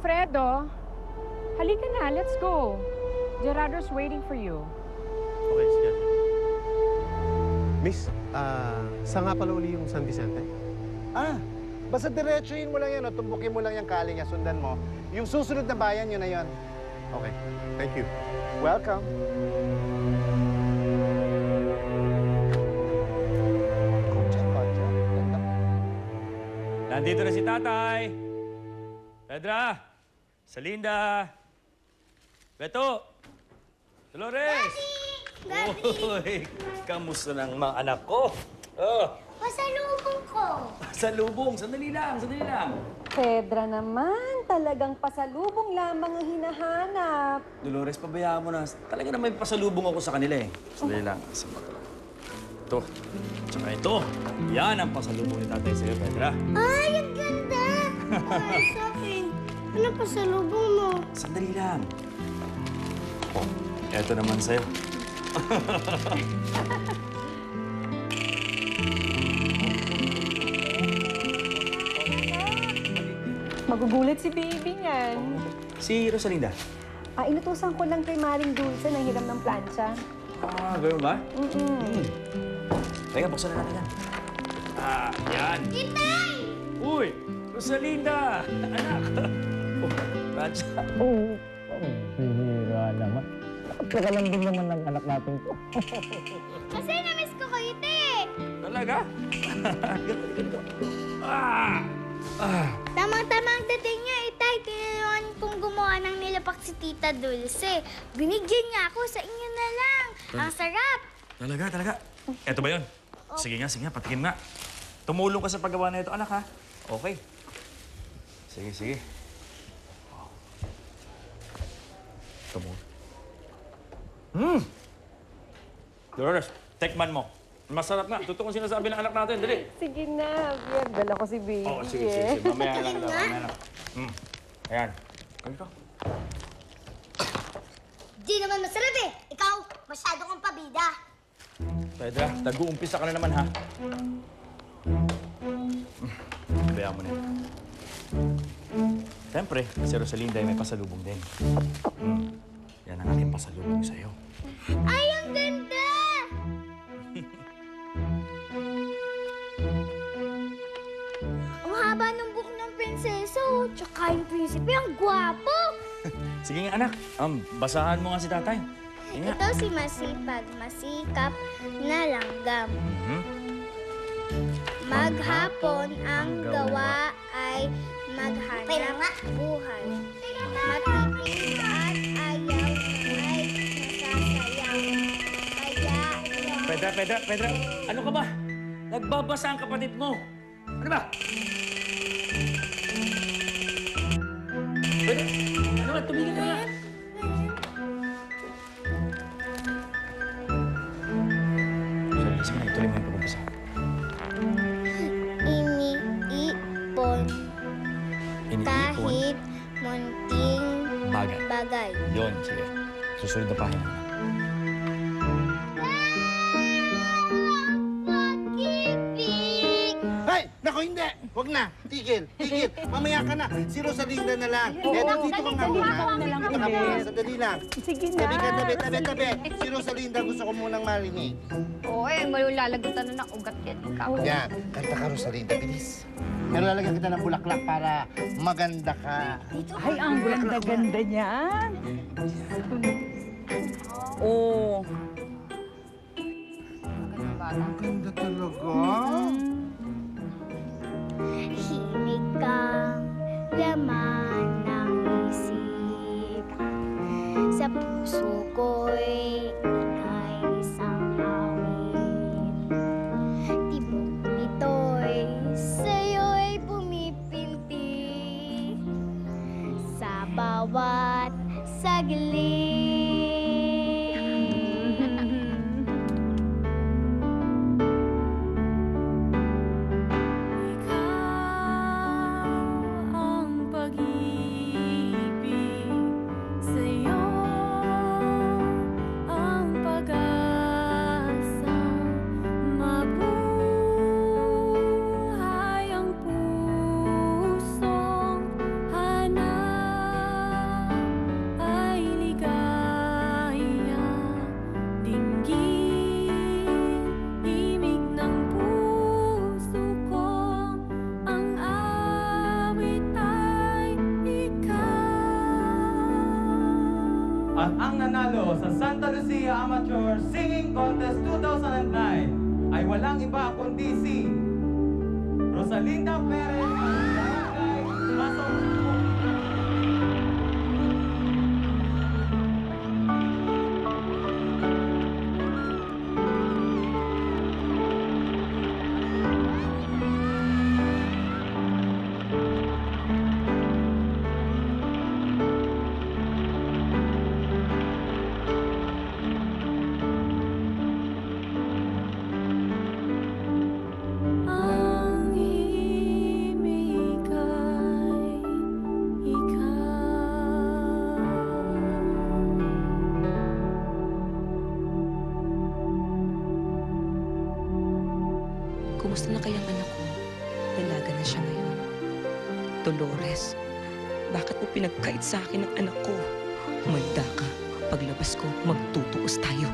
Alfredo, halika na. Let's go. Gerardo's waiting for you. Okay, sige. Miss, saan nga pala uli yung San Vicente? Basta diretsuhin mo lang yan o tumbukin mo lang yung kali niya, sundan mo. Yung susunod na bayan, yun na yun. Okay, thank you. Welcome. Kotse. Ganda. Nandito na si Tatay. Pedra. Salinda. Beto. Dolores. Daddy! Uy, kamusta ng mga anak ko? Oh, Pasalubong ko! salubong. Sandali lang, sandali lang. Pedra naman, talagang pasalubong lamang ang hinahanap. Dolores, pabayaan mo na. Talaga na may pasalubong ako sa kanila eh. Sandali lang. Saan ba ito? Ito. Tsaka ito. Yan ang pasalubong ni Tatay sa'yo, Pedra. Ay, ang ganda! Ay, sa akin. Ano pasalubong mo? Sandali lang. Oh, eto naman sa'yo. Magugulat si baby niyan. Si Rosalinda. Inutusan ko lang kay Maring Dulce na hiram ng plancha. Gano'n ba? Mm-mm. Teka, buksan na natin yan. Yan. Itay! Uy! Rosalinda! Anak! Oh, Raja. Oo. Bihira naman. Napakalang din naman ng anak natin to. Kasi na-miss ko kayo, te! Talaga? Ganito. Tamang-tama ang dating niya, Itay. Tinulungan kong gumawa ng nilapak si Tita Dulce. Binigyan niya ako sa inyo na lang. Ang sarap! Talaga. Eto ba yun? Sige nga, patikim nga. Tumulong ka sa paggawa na ito, anak, ha? Okay. Sige. Dolores, tekman mo. Masarap nga. Totoo ang sinasabi ng anak natin. Dali. Sige na, Pierre. Dala ko si baby Sige. Mamaya lang daw. Nga? Mamaya lang. Ayan. Ganito. Di naman masarap eh. Ikaw, masyado kang pabida. Pedra, nag-uumpisa ka na naman, ha? Bayaan mo na yan. Siyempre, si Rosalinda ay may pasalubong din. Yan ang aking pasalubong sa'yo. Ay, ang ganda! Ang haba ng buhok ng prinsesa, oh. Tsaka yung prinsipe, ang gwapo! Sige nga, anak. Basahan mo nga si tatay. Sige nga. Ito si masipag, masikap na langgam. Maghapon ang gawa ay maghanap buhay. Matitim at ayaw ay nasasayaw. Kaya Pedra, ano ka ba? Nagbabasa ang kapatid mo. Ano ba? Pedra, ano ba? Tumigil ka na. Sige na, ituloy mo yung pagbabasa. iniipon kahit munting bagay. Yun, sige. Susunod na pahina. Pag-ibig! Ay! Naku, hindi! Huwag na! Tigil! Mamaya ka na! Si Rosalinda na lang! Dito ka nga muna. Dito ka muna. Sandali lang. Sige na. Tabi. Si Rosalinda gusto ko munang marinig. Oo, malulalagutan na ng ugat yan. Ikaw. Yan. Kanta ka, Rosalinda. Bilis. Pero lalagyan kita ng bulaklak para maganda ka. Ay, ang ganda-ganda niyan. Oo. Ang ganda talaga. Himig kang laman ng isip. Sa puso ko'y ika'y isang awit. Tibok nito'y sa'yo'y pumipinti sa bawat saglit. Sa'yo ang sa Santa Lucia Amateur Singing Contest 2009 ay walang iba kundi si Rosalinda Perez ng Barangay Masong Subo. Ang himig ay ikaw. Kumusta na kayang anak ko? Dalaga na siya ngayon. Dolores, bakit mo pinagkait sa akin ang anak ko? Magda ka. Paglabas ko, magtutuos tayo.